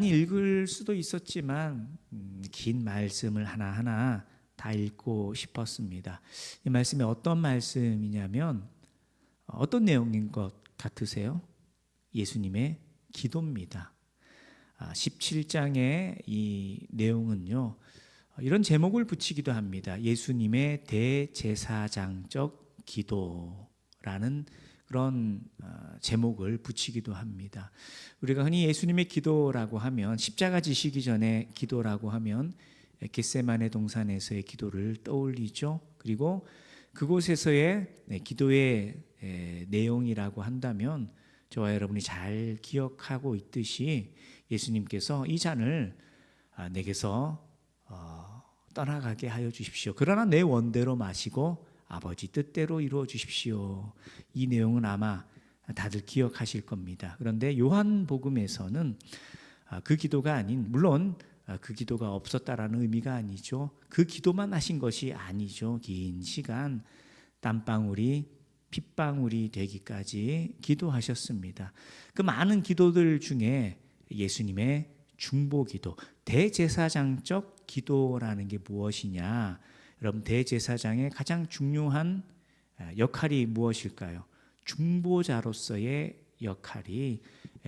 읽을 수도 있었지만 긴 말씀을 하나하나 다 읽고 싶었습니다. 이 말씀이 어떤 말씀이냐면 어떤 내용인 것 같으세요? 예수님의 기도입니다. 17장의 이 내용은요, 이런 제목을 붙이기도 합니다. 예수님의 대제사장적 기도라는 그런 제목을 붙이기도 합니다. 우리가 흔히 예수님의 기도라고 하면, 십자가 지시기 전에 기도라고 하면 겟세마네 동산에서의 기도를 떠올리죠. 그리고 그곳에서의 기도의 내용이라고 한다면 저와 여러분이 잘 기억하고 있듯이 예수님께서 이 잔을 내게서 떠나가게 하여 주십시오. 그러나 내 원대로 마시고 아버지 뜻대로 이루어 주십시오. 이 내용은 아마 다들 기억하실 겁니다. 그런데 요한복음에서는 그 기도가 아닌, 물론 그 기도가 없었다라는 의미가 아니죠. 그 기도만 하신 것이 아니죠. 긴 시간 땀방울이 핏방울이 되기까지 기도하셨습니다. 그 많은 기도들 중에 예수님의 중보기도, 대제사장적 기도라는 게 무엇이냐? 여러분, 대제사장의 가장 중요한 역할이 무엇일까요? 중보자로서의 역할이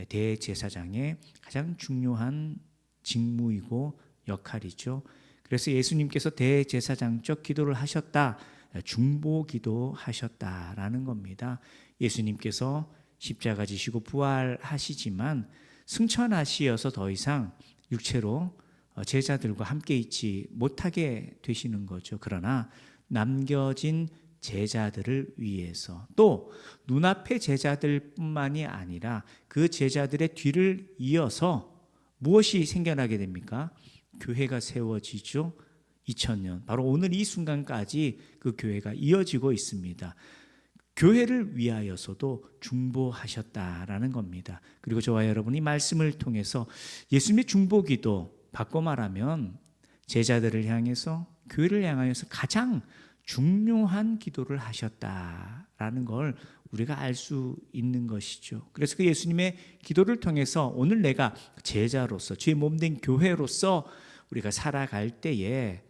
대제사장의 가장 중요한 직무이고 역할이죠. 그래서 예수님께서 대제사장적 기도를 하셨다, 중보기도 하셨다라는 겁니다. 예수님께서 십자가 지시고 부활하시지만 승천하시어서 더 이상 육체로 제자들과 함께 있지 못하게 되시는 거죠. 그러나 남겨진 제자들을 위해서, 또 눈앞의 제자들뿐만이 아니라 그 제자들의 뒤를 이어서 무엇이 생겨나게 됩니까? 교회가 세워지죠. 2000년, 바로 오늘 이 순간까지 그 교회가 이어지고 있습니다. 교회를 위하여서도 중보하셨다라는 겁니다. 그리고 저와 여러분이 말씀을 통해서 예수님의 중보기도, 바꿔 말하면 제자들을 향해서, 교회를 향하여서 가장 중요한 기도를 하셨다라는 걸 우리가 알 수 있는 것이죠. 그래서 그 예수님의 기도를 통해서 오늘 내가 제자로서, 주의 몸된 교회로서 우리가 살아갈 때에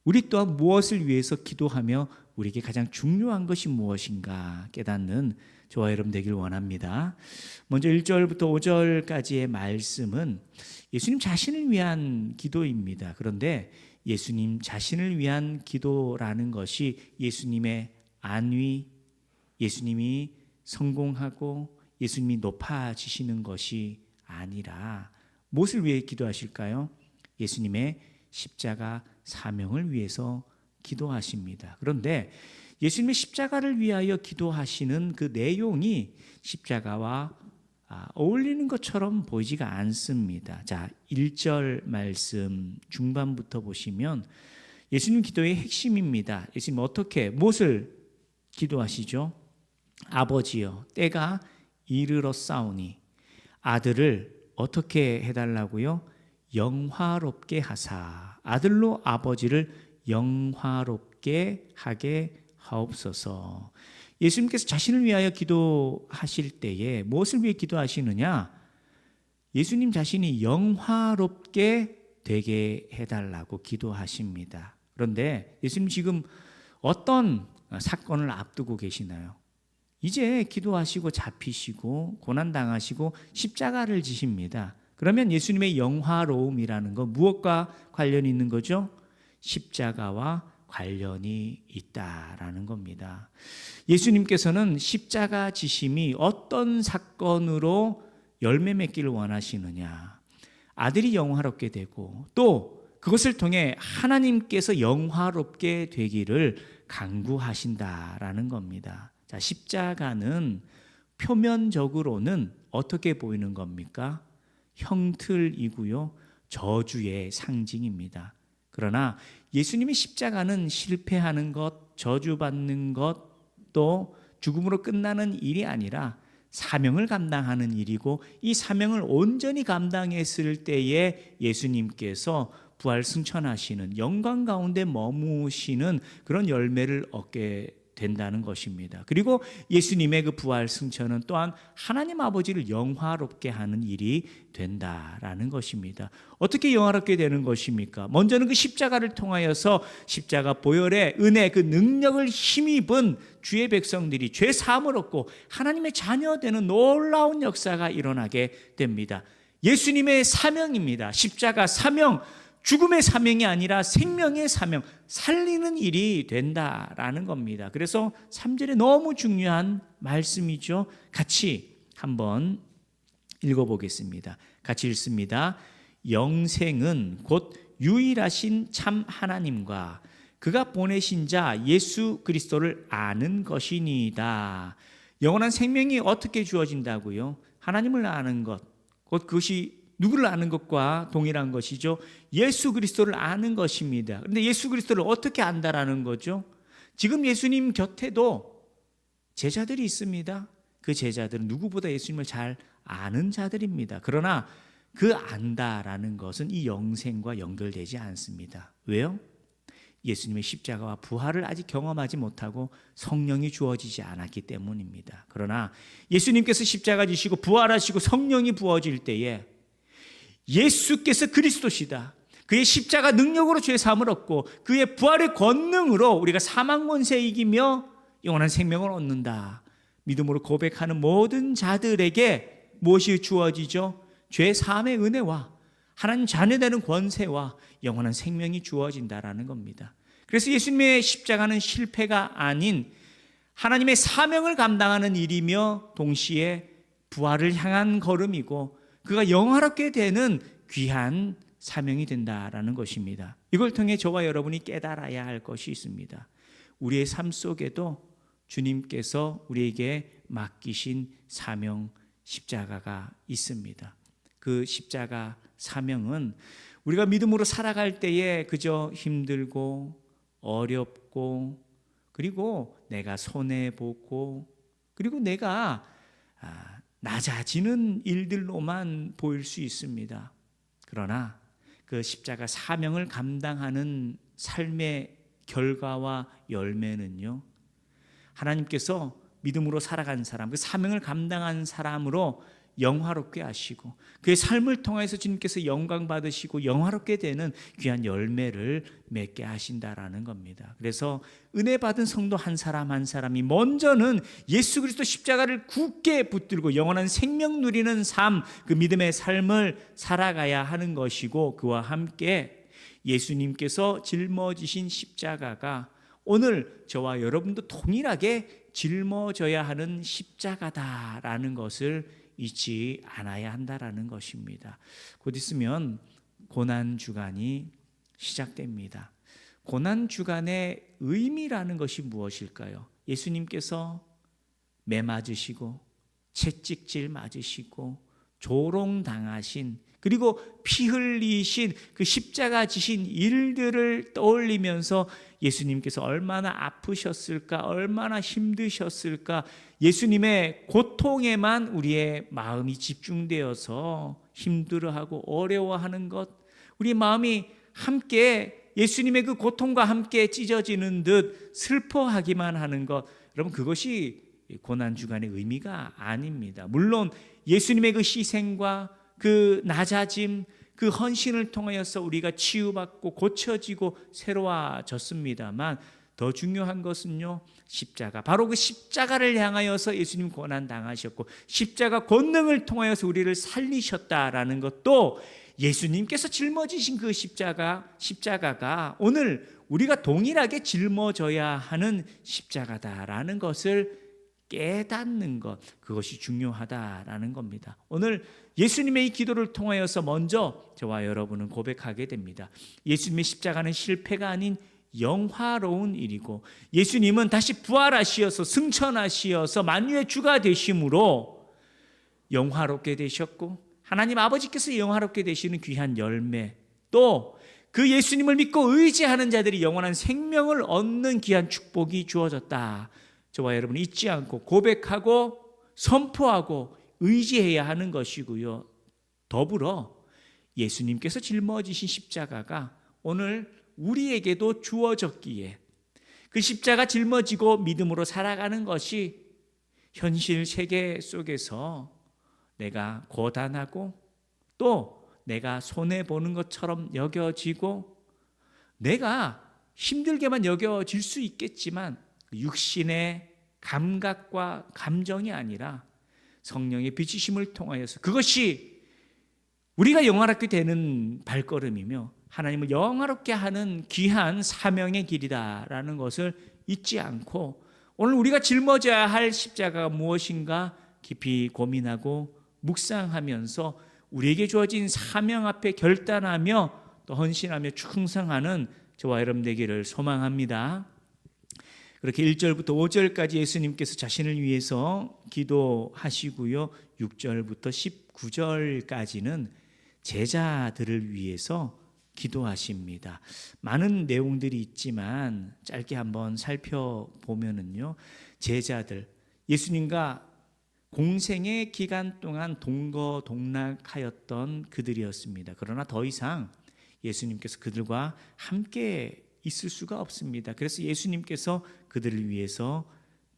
우리 또한 무엇을 위해서 기도하며 우리에게 가장 중요한 것이 무엇인가 깨닫는 저와 여러분 되길 원합니다. 먼저 1절부터 5절까지의 말씀은 예수님 자신을 위한 기도입니다. 그런데 예수님 자신을 위한 기도라는 것이 예수님의 안위, 예수님이 성공하고 예수님이 높아지시는 것이 아니라 무엇을 위해 기도하실까요? 예수님의 십자가 사명을 위해서 기도하십니다. 그런데 예수님의 십자가를 위하여 기도하시는 그 내용이 십자가와 어울리는 것처럼 보이지가 않습니다. 자, 1절 말씀 중반부터 보시면 예수님 기도의 핵심입니다. 예수님 어떻게, 무엇을 기도하시죠? 아버지여, 때가 이르렀사오니 아들을 어떻게 해달라고요? 영화롭게 하사, 아들로 아버지를 영화롭게 하게 하옵소서. 예수님께서 자신을 위하여 기도하실 때에 무엇을 위해 기도하시느냐? 예수님 자신이 영화롭게 되게 해달라고 기도하십니다. 그런데 예수님 지금 어떤 사건을 앞두고 계시나요? 이제 기도하시고 잡히시고 고난당하시고 십자가를 지십니다. 그러면 예수님의 영화로움이라는 건 무엇과 관련이 있는 거죠? 십자가와 관련이 있다라는 겁니다. 예수님께서는 십자가 지심이 어떤 사건으로 열매 맺기를 원하시느냐? 아들이 영화롭게 되고 또 그것을 통해 하나님께서 영화롭게 되기를 간구하신다라는 겁니다. 자, 십자가는 표면적으로는 어떻게 보이는 겁니까? 형틀이고요, 저주의 상징입니다. 그러나 예수님의 십자가는 실패하는 것, 저주받는 것, 또 죽음으로 끝나는 일이 아니라 사명을 감당하는 일이고, 이 사명을 온전히 감당했을 때에 예수님께서 부활 승천하시는 영광 가운데 머무시는 그런 열매를 얻게 된다는 것입니다. 그리고 예수님의 그 부활 승천은 또한 하나님 아버지를 영화롭게 하는 일이 된다라는 것입니다. 어떻게 영화롭게 되는 것입니까? 먼저는 그 십자가를 통하여서 십자가 보혈의 은혜, 그 능력을 힘입은 주의 백성들이 죄 사함을 얻고 하나님의 자녀 되는 놀라운 역사가 일어나게 됩니다. 예수님의 사명입니다. 십자가 사명, 죽음의 사명이 아니라 생명의 사명, 살리는 일이 된다라는 겁니다. 그래서 3절에 너무 중요한 말씀이죠. 같이 한번 읽어보겠습니다. 같이 읽습니다. 영생은 곧 유일하신 참 하나님과 그가 보내신 자 예수 그리스도를 아는 것이니이다. 영원한 생명이 어떻게 주어진다고요? 하나님을 아는 것, 곧 그것이 누구를 아는 것과 동일한 것이죠. 예수 그리스도를 아는 것입니다. 그런데 예수 그리스도를 어떻게 안다라는 거죠? 지금 예수님 곁에도 제자들이 있습니다. 그 제자들은 누구보다 예수님을 잘 아는 자들입니다. 그러나 그 안다라는 것은 이 영생과 연결되지 않습니다. 왜요? 예수님의 십자가와 부활을 아직 경험하지 못하고 성령이 주어지지 않았기 때문입니다. 그러나 예수님께서 십자가 지시고 부활하시고 성령이 부어질 때에 예수께서 그리스도시다, 그의 십자가 능력으로 죄 사함을 얻고 그의 부활의 권능으로 우리가 사망 권세 이기며 영원한 생명을 얻는다, 믿음으로 고백하는 모든 자들에게 무엇이 주어지죠? 죄 사함의 은혜와 하나님 자녀되는 권세와 영원한 생명이 주어진다라는 겁니다. 그래서 예수님의 십자가는 실패가 아닌 하나님의 사명을 감당하는 일이며 동시에 부활을 향한 걸음이고 그가 영화롭게 되는 귀한 사명이 된다라는 것입니다. 이걸 통해 저와 여러분이 깨달아야 할 것이 있습니다. 우리의 삶 속에도 주님께서 우리에게 맡기신 사명, 십자가가 있습니다. 그 십자가 사명은 우리가 믿음으로 살아갈 때에 그저 힘들고 어렵고 그리고 내가 손해보고 그리고 내가 낮아지는 일들로만 보일 수 있습니다. 그러나 그 십자가 사명을 감당하는 삶의 결과와 열매는요, 하나님께서 믿음으로 살아간 사람, 그 사명을 감당한 사람으로 영화롭게 하시고 그의 삶을 통해서 주님께서 영광 받으시고 영화롭게 되는 귀한 열매를 맺게 하신다라는 겁니다. 그래서 은혜 받은 성도 한 사람 한 사람이 먼저는 예수 그리스도 십자가를 굳게 붙들고 영원한 생명 누리는 삶, 그 믿음의 삶을 살아가야 하는 것이고 그와 함께 예수님께서 짊어지신 십자가가 오늘 저와 여러분도 동일하게 짊어져야 하는 십자가다라는 것을 잊지 않아야 한다라는 것입니다. 곧 있으면 고난주간이 시작됩니다. 고난주간의 의미라는 것이 무엇일까요? 예수님께서 매 맞으시고 채찍질 맞으시고 조롱당하신 그리고 피 흘리신 그 십자가 지신 일들을 떠올리면서 예수님께서 얼마나 아프셨을까, 얼마나 힘드셨을까, 예수님의 고통에만 우리의 마음이 집중되어서 힘들어하고 어려워하는 것, 우리 마음이 함께 예수님의 그 고통과 함께 찢어지는 듯 슬퍼하기만 하는 것, 여러분 그것이 고난주간의 의미가 아닙니다. 물론 예수님의 그 희생과 그 낮아짐, 그 헌신을 통하여서 우리가 치유받고 고쳐지고 새로워졌습니다만 더 중요한 것은요, 십자가, 바로 그 십자가를 향하여서 예수님 고난 당하셨고 십자가 권능을 통하여서 우리를 살리셨다라는 것도 예수님께서 짊어지신 그 십자가가 오늘 우리가 동일하게 짊어져야 하는 십자가다라는 것을 깨닫는 것, 그것이 중요하다라는 겁니다. 오늘 예수님의 이 기도를 통하여서 먼저 저와 여러분은 고백하게 됩니다. 예수님의 십자가는 실패가 아닌 영화로운 일이고 예수님은 다시 부활하시어서 승천하시어서 만유의 주가 되심으로 영화롭게 되셨고 하나님 아버지께서 영화롭게 되시는 귀한 열매, 또 그 예수님을 믿고 의지하는 자들이 영원한 생명을 얻는 귀한 축복이 주어졌다. 저와 여러분 잊지 않고 고백하고 선포하고 의지해야 하는 것이고요. 더불어 예수님께서 짊어지신 십자가가 오늘 우리에게도 주어졌기에 그 십자가 짊어지고 믿음으로 살아가는 것이 현실 세계 속에서 내가 고단하고 또 내가 손해보는 것처럼 여겨지고 내가 힘들게만 여겨질 수 있겠지만 육신의 감각과 감정이 아니라 성령의 비추심을 통하여서 그것이 우리가 영화롭게 되는 발걸음이며 하나님을 영화롭게 하는 귀한 사명의 길이다라는 것을 잊지 않고 오늘 우리가 짊어져야 할 십자가가 무엇인가 깊이 고민하고 묵상하면서 우리에게 주어진 사명 앞에 결단하며 또 헌신하며 충성하는 저와 여러분 되기를 소망합니다. 그렇게 1절부터 5절까지 예수님께서 자신을 위해서 기도하시고요. 6절부터 19절까지는 제자들을 위해서 기도하십니다. 많은 내용들이 있지만 짧게 한번 살펴보면은요. 제자들, 예수님과 공생의 기간 동안 동거동락하였던 그들이었습니다. 그러나 더 이상 예수님께서 그들과 함께 있을 수가 없습니다. 그래서 예수님께서 그들을 위해서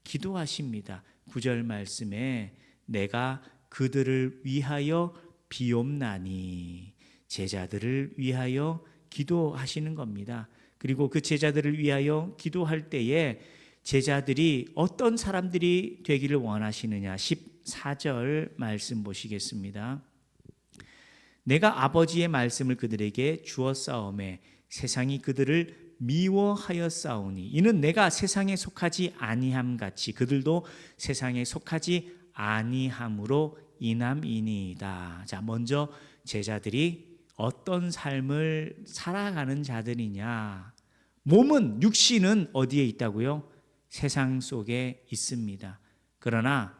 기도하십니다. 9절 말씀에 내가 그들을 위하여 비옵나니, 제자들을 위하여 기도하시는 겁니다. 그리고 그 제자들을 위하여 기도할 때에 제자들이 어떤 사람들이 되기를 원하시느냐, 14절 말씀 보시겠습니다. 내가 아버지의 말씀을 그들에게 주었사오매 세상이 그들을 미워하였사오니 이는 내가 세상에 속하지 아니함 같이 그들도 세상에 속하지 아니함으로 인함이니이다. 자, 먼저 제자들이 어떤 삶을 살아가는 자들이냐. 몸은, 육신은 어디에 있다고요? 세상 속에 있습니다. 그러나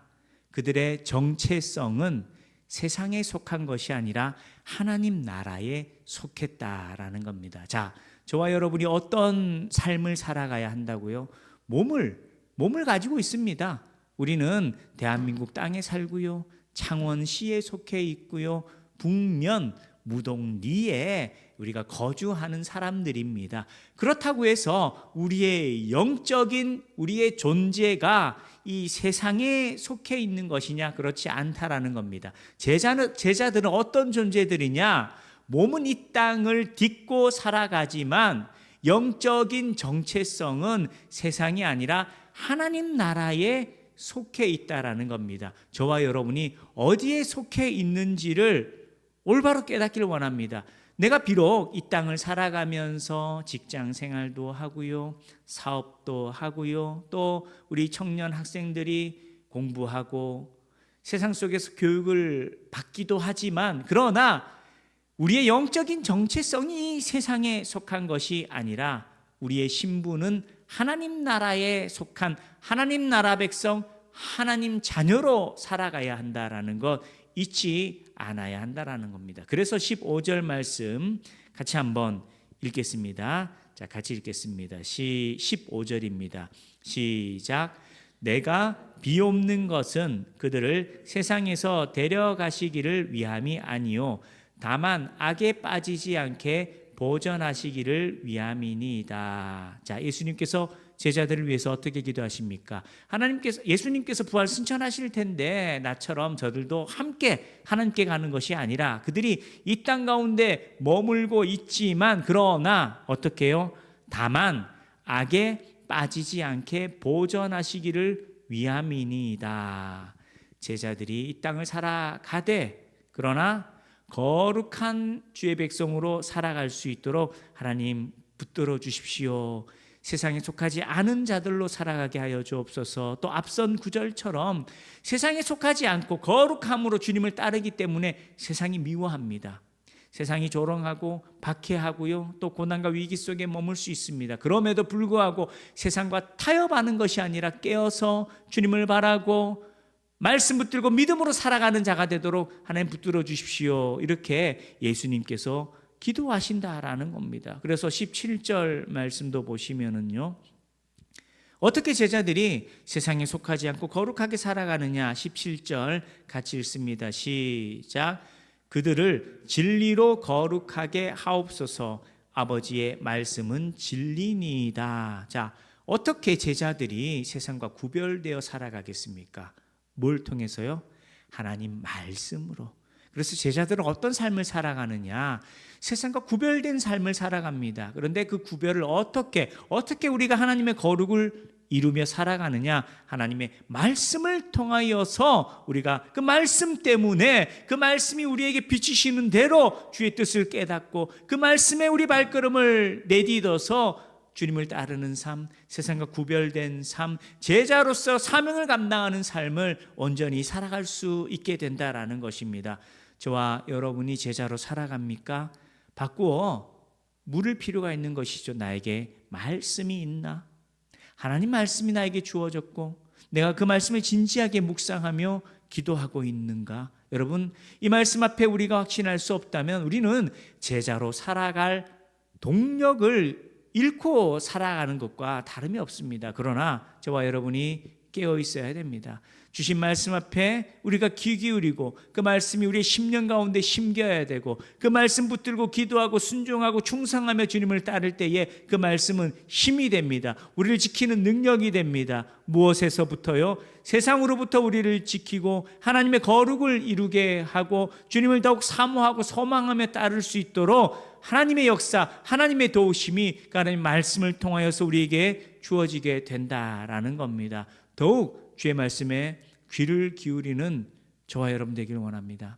그들의 정체성은 세상에 속한 것이 아니라 하나님 나라에 속했다라는 겁니다. 자, 저와 여러분이 어떤 삶을 살아가야 한다고요? 몸을 가지고 있습니다. 우리는 대한민국 땅에 살고요. 창원시에 속해 있고요. 북면 무동리에 우리가 거주하는 사람들입니다. 그렇다고 해서 우리의 영적인 우리의 존재가 이 세상에 속해 있는 것이냐? 그렇지 않다라는 겁니다. 제자들은 어떤 존재들이냐? 몸은 이 땅을 딛고 살아가지만 영적인 정체성은 세상이 아니라 하나님 나라에 속해 있다라는 겁니다. 저와 여러분이 어디에 속해 있는지를 올바로 깨닫기를 원합니다. 내가 비록 이 땅을 살아가면서 직장 생활도 하고요, 사업도 하고요, 또 우리 청년 학생들이 공부하고 세상 속에서 교육을 받기도 하지만 그러나 우리의 영적인 정체성이 세상에 속한 것이 아니라 우리의 신분은 하나님 나라에 속한 하나님 나라 백성, 하나님 자녀로 살아가야 한다라는 것 잊지 않아야 한다라는 겁니다. 그래서 15절 말씀 같이 한번 읽겠습니다. 자, 같이 읽겠습니다. 15절입니다. 시작. 내가 비옵는 것은 그들을 세상에서 데려가시기를 위함이 아니요 다만 악에 빠지지 않게 보전하시기를 위함이니이다. 자, 예수님께서 제자들을 위해서 어떻게 기도하십니까? 예수님께서 부활 승천하실 텐데 나처럼 저들도 함께 하나님께 가는 것이 아니라 그들이 이 땅 가운데 머물고 있지만 그러나 어떻게 해요? 다만 악에 빠지지 않게 보전하시기를 위함이니이다. 제자들이 이 땅을 살아가되 그러나 거룩한 주의 백성으로 살아갈 수 있도록 하나님 붙들어 주십시오. 세상에 속하지 않은 자들로 살아가게 하여 주옵소서. 또 앞선 구절처럼 세상에 속하지 않고 거룩함으로 주님을 따르기 때문에 세상이 미워합니다. 세상이 조롱하고 박해하고요. 또 고난과 위기 속에 머물 수 있습니다. 그럼에도 불구하고 세상과 타협하는 것이 아니라 깨어서 주님을 바라고 말씀 붙들고 믿음으로 살아가는 자가 되도록 하나님 붙들어 주십시오. 이렇게 예수님께서 기도하신다라는 겁니다. 그래서 17절 말씀도 보시면은요. 어떻게 제자들이 세상에 속하지 않고 거룩하게 살아가느냐? 17절 같이 읽습니다. 시작. 그들을 진리로 거룩하게 하옵소서. 아버지의 말씀은 진리니이다. 자, 어떻게 제자들이 세상과 구별되어 살아가겠습니까? 뭘 통해서요? 하나님 말씀으로. 그래서 제자들은 어떤 삶을 살아가느냐? 세상과 구별된 삶을 살아갑니다. 그런데 그 구별을 어떻게 우리가 하나님의 거룩을 이루며 살아가느냐? 하나님의 말씀을 통하여서 우리가 그 말씀 때문에 그 말씀이 우리에게 비추시는 대로 주의 뜻을 깨닫고 그 말씀에 우리 발걸음을 내딛어서 주님을 따르는 삶, 세상과 구별된 삶, 제자로서 사명을 감당하는 삶을 온전히 살아갈 수 있게 된다라는 것입니다. 저와 여러분이 제자로 살아갑니까? 바꾸어 물을 필요가 있는 것이죠. 나에게 말씀이 있나? 하나님 말씀이 나에게 주어졌고 내가 그 말씀을 진지하게 묵상하며 기도하고 있는가? 여러분, 이 말씀 앞에 우리가 확신할 수 없다면 우리는 제자로 살아갈 동력을 잃고 살아가는 것과 다름이 없습니다. 그러나 저와 여러분이 깨어 있어야 됩니다. 주신 말씀 앞에 우리가 귀 기울이고 그 말씀이 우리의 심령 가운데 심겨야 되고 그 말씀 붙들고 기도하고 순종하고 충성하며 주님을 따를 때에 그 말씀은 힘이 됩니다. 우리를 지키는 능력이 됩니다. 무엇에서부터요? 세상으로부터 우리를 지키고 하나님의 거룩을 이루게 하고 주님을 더욱 사모하고 소망하며 따를 수 있도록 하나님의 역사, 하나님의 도우심이 하나님의 말씀을 통하여서 우리에게 주어지게 된다라는 겁니다. 더욱 주의 말씀에 귀를 기울이는 저와 여러분 되기를 원합니다.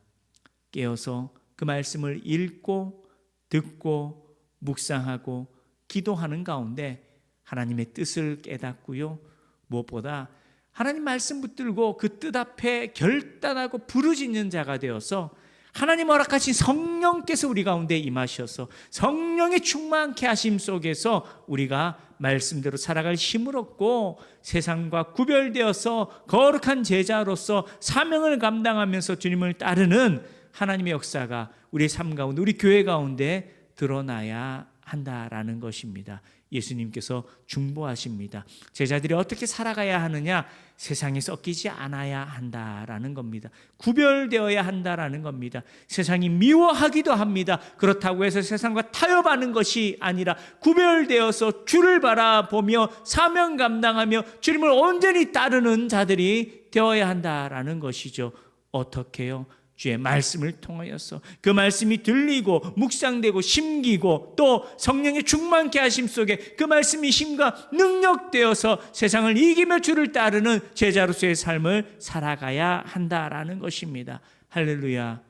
깨어서 그 말씀을 읽고 듣고 묵상하고 기도하는 가운데 하나님의 뜻을 깨닫고요. 무엇보다 하나님 말씀 붙들고 그 뜻 앞에 결단하고 부르짖는 자가 되어서 하나님 허락하신 성령께서 우리 가운데 임하셔서 성령의 충만케 하심 속에서 우리가 말씀대로 살아갈 힘을 얻고 세상과 구별되어서 거룩한 제자로서 사명을 감당하면서 주님을 따르는 하나님의 역사가 우리의 삶 가운데, 우리 교회 가운데 드러나야 한다라는 것입니다. 예수님께서 중보하십니다. 제자들이 어떻게 살아가야 하느냐? 세상에 섞이지 않아야 한다라는 겁니다. 구별되어야 한다라는 겁니다. 세상이 미워하기도 합니다. 그렇다고 해서 세상과 타협하는 것이 아니라 구별되어서 주를 바라보며 사명 감당하며 주님을 온전히 따르는 자들이 되어야 한다라는 것이죠. 어떻게요? 주의 말씀을 통하여서 그 말씀이 들리고 묵상되고 심기고 또 성령의 충만케 하심 속에 그 말씀이 힘과 능력되어서 세상을 이기며 주를 따르는 제자로서의 삶을 살아가야 한다라는 것입니다. 할렐루야.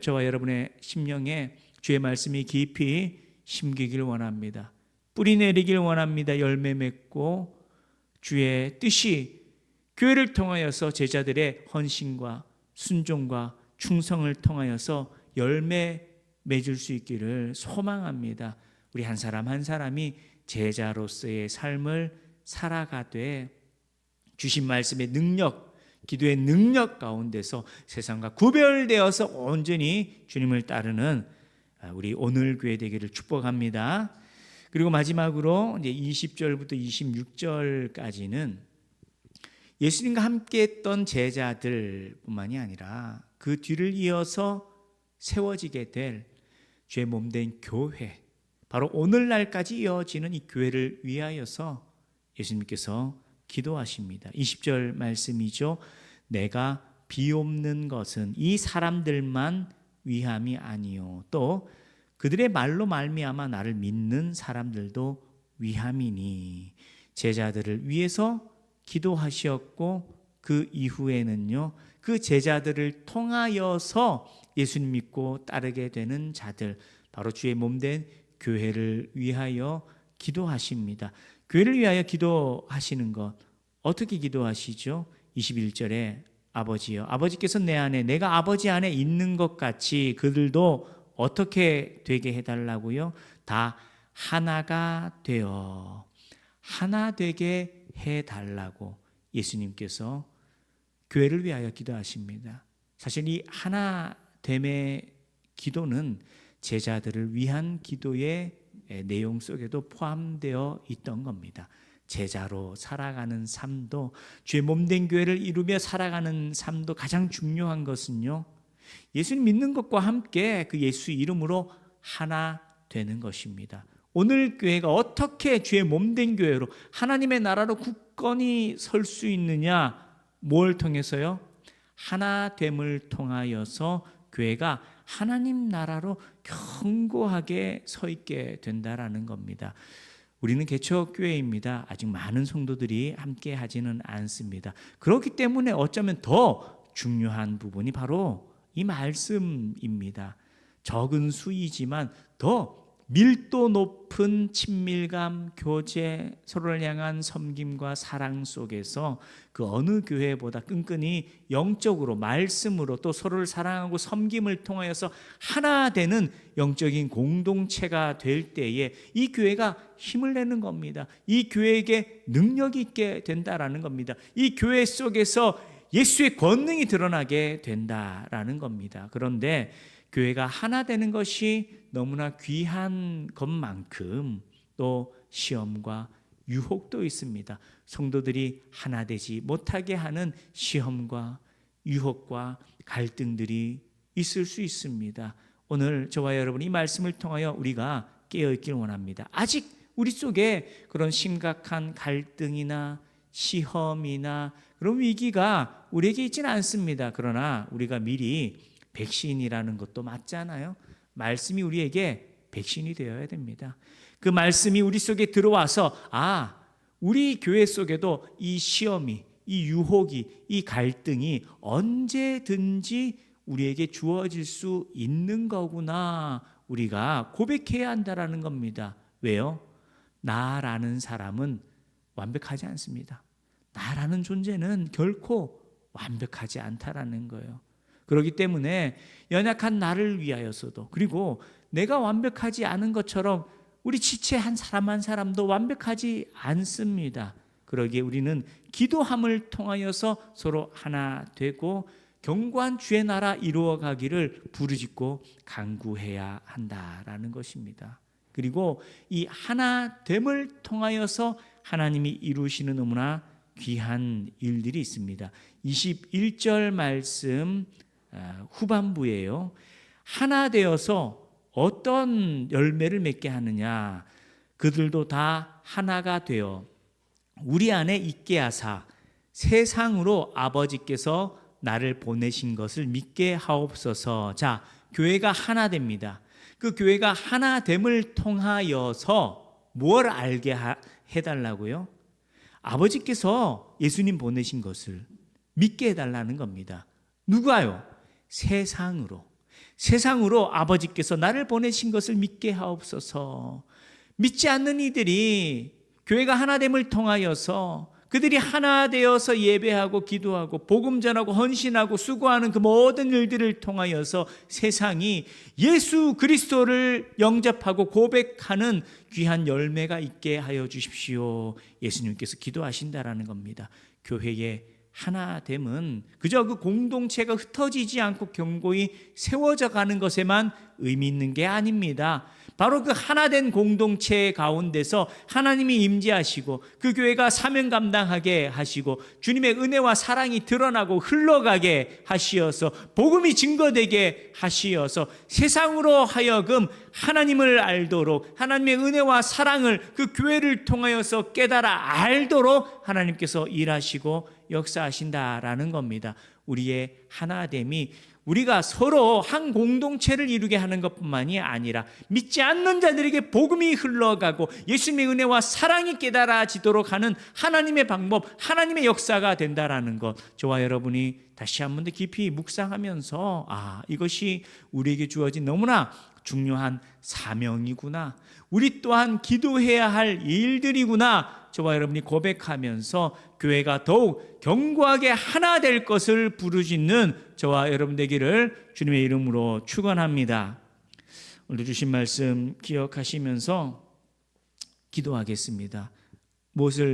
저와 여러분의 심령에 주의 말씀이 깊이 심기길 원합니다. 뿌리 내리길 원합니다. 열매 맺고 주의 뜻이 교회를 통하여서 제자들의 헌신과 순종과 충성을 통하여서 열매 맺을 수 있기를 소망합니다. 우리 한 사람 한 사람이 제자로서의 삶을 살아가되 주신 말씀의 능력, 기도의 능력 가운데서 세상과 구별되어서 온전히 주님을 따르는 우리 오늘 교회 되기를 축복합니다. 그리고 마지막으로 이제 20절부터 26절까지는 예수님과 함께 했던 제자들뿐만이 아니라 그 뒤를 이어서 세워지게 될 주의 몸된 교회, 바로 오늘날까지 이어지는 이 교회를 위하여서 예수님께서 기도하십니다. 20절 말씀이죠. 내가 비옵는 것은 이 사람들만 위함이 아니요 또 그들의 말로 말미암아 나를 믿는 사람들도 위함이니. 제자들을 위해서 기도하셨고 그 이후에는요 그 제자들을 통하여서 예수님 믿고 따르게 되는 자들, 바로 주의 몸된 교회를 위하여 기도하십니다. 교회를 위하여 기도하시는 것 어떻게 기도하시죠? 21절에 아버지여, 아버지께서 내 안에 내가 아버지 안에 있는 것 같이 그들도 어떻게 되게 해달라고요? 다 하나가 되어 하나 되게 해달라고 예수님께서 교회를 위하여 기도하십니다. 사실 이 하나됨의 기도는 제자들을 위한 기도의 내용 속에도 포함되어 있던 겁니다. 제자로 살아가는 삶도, 주의 몸된 교회를 이루며 살아가는 삶도 가장 중요한 것은요, 예수님 믿는 것과 함께 그 예수 이름으로 하나 되는 것입니다. 오늘 교회가 어떻게 주의 몸된 교회로 하나님의 나라로 굳건히 설 수 있느냐? 뭘 통해서요? 하나됨을 통하여서 교회가 하나님 나라로 견고하게 서 있게 된다라는 겁니다. 우리는 개척교회입니다. 아직 많은 성도들이 함께 하지는 않습니다. 그렇기 때문에 어쩌면 더 중요한 부분이 바로 이 말씀입니다. 적은 수이지만 더 밀도 높은 친밀감, 교제, 서로를 향한 섬김과 사랑 속에서 그 어느 교회보다 끈끈이 영적으로 말씀으로 또 서로를 사랑하고 섬김을 통하여서 하나 되는 영적인 공동체가 될 때에 이 교회가 힘을 내는 겁니다. 이 교회에게 능력이 있게 된다라는 겁니다. 이 교회 속에서 예수의 권능이 드러나게 된다라는 겁니다. 그런데 교회가 하나 되는 것이 너무나 귀한 것만큼 또 시험과 유혹도 있습니다. 성도들이 하나 되지 못하게 하는 시험과 유혹과 갈등들이 있을 수 있습니다. 오늘 저와 여러분 이 말씀을 통하여 우리가 깨어있기를 원합니다. 아직 우리 속에 그런 심각한 갈등이나 시험이나 그런 위기가 우리에게 있지는 않습니다. 그러나 우리가 미리 백신이라는 것도 맞잖아요. 말씀이 우리에게 백신이 되어야 됩니다. 그 말씀이 우리 속에 들어와서 우리 교회 속에도 이 시험이, 이 유혹이, 이 갈등이 언제든지 우리에게 주어질 수 있는 거구나 우리가 고백해야 한다라는 겁니다. 왜요? 나라는 사람은 완벽하지 않습니다. 나라는 존재는 결코 완벽하지 않다라는 거예요. 그렇기 때문에 연약한 나를 위하여서도, 그리고 내가 완벽하지 않은 것처럼 우리 지체 한 사람 한 사람도 완벽하지 않습니다. 그러기에 우리는 기도함을 통하여서 서로 하나 되고 견고한 주의 나라 이루어가기를 부르짖고 간구해야 한다라는 것입니다. 그리고 이 하나됨을 통하여서 하나님이 이루시는 너무나 귀한 일들이 있습니다. 21절 말씀 후반부예요. 하나 되어서 어떤 열매를 맺게 하느냐? 그들도 다 하나가 되어 우리 안에 있게 하사 세상으로 아버지께서 나를 보내신 것을 믿게 하옵소서. 자, 교회가 하나 됩니다. 그 교회가 하나됨을 통하여서 뭘 알게 해달라고요? 아버지께서 예수님 보내신 것을 믿게 해달라는 겁니다. 누가요? 세상으로 아버지께서 나를 보내신 것을 믿게 하옵소서. 믿지 않는 이들이 교회가 하나됨을 통하여서 그들이 하나 되어서 예배하고 기도하고 복음 전하고 헌신하고 수고하는 그 모든 일들을 통하여서 세상이 예수 그리스도를 영접하고 고백하는 귀한 열매가 있게 하여 주십시오. 예수님께서 기도하신다라는 겁니다. 교회의 하나됨은 그저 그 공동체가 흩어지지 않고 견고히 세워져 가는 것에만 의미 있는 게 아닙니다. 바로 그 하나된 공동체 가운데서 하나님이 임재하시고 그 교회가 사명 감당하게 하시고 주님의 은혜와 사랑이 드러나고 흘러가게 하시어서 복음이 증거되게 하시어서 세상으로 하여금 하나님을 알도록 하나님의 은혜와 사랑을 그 교회를 통하여서 깨달아 알도록 하나님께서 일하시고 역사하신다라는 겁니다. 우리의 하나됨이 우리가 서로 한 공동체를 이루게 하는 것뿐만이 아니라 믿지 않는 자들에게 복음이 흘러가고 예수님의 은혜와 사랑이 깨달아지도록 하는 하나님의 방법, 하나님의 역사가 된다라는 것, 저와 여러분이 다시 한 번 더 깊이 묵상하면서 이것이 우리에게 주어진 너무나 중요한 사명이구나, 우리 또한 기도해야 할 일들이구나, 저와 여러분이 고백하면서 교회가 더욱 견고하게 하나 될 것을 부르짖는 저와 여러분 되기를 주님의 이름으로 축원합니다. 오늘 주신 말씀 기억하시면서 기도하겠습니다. 무엇을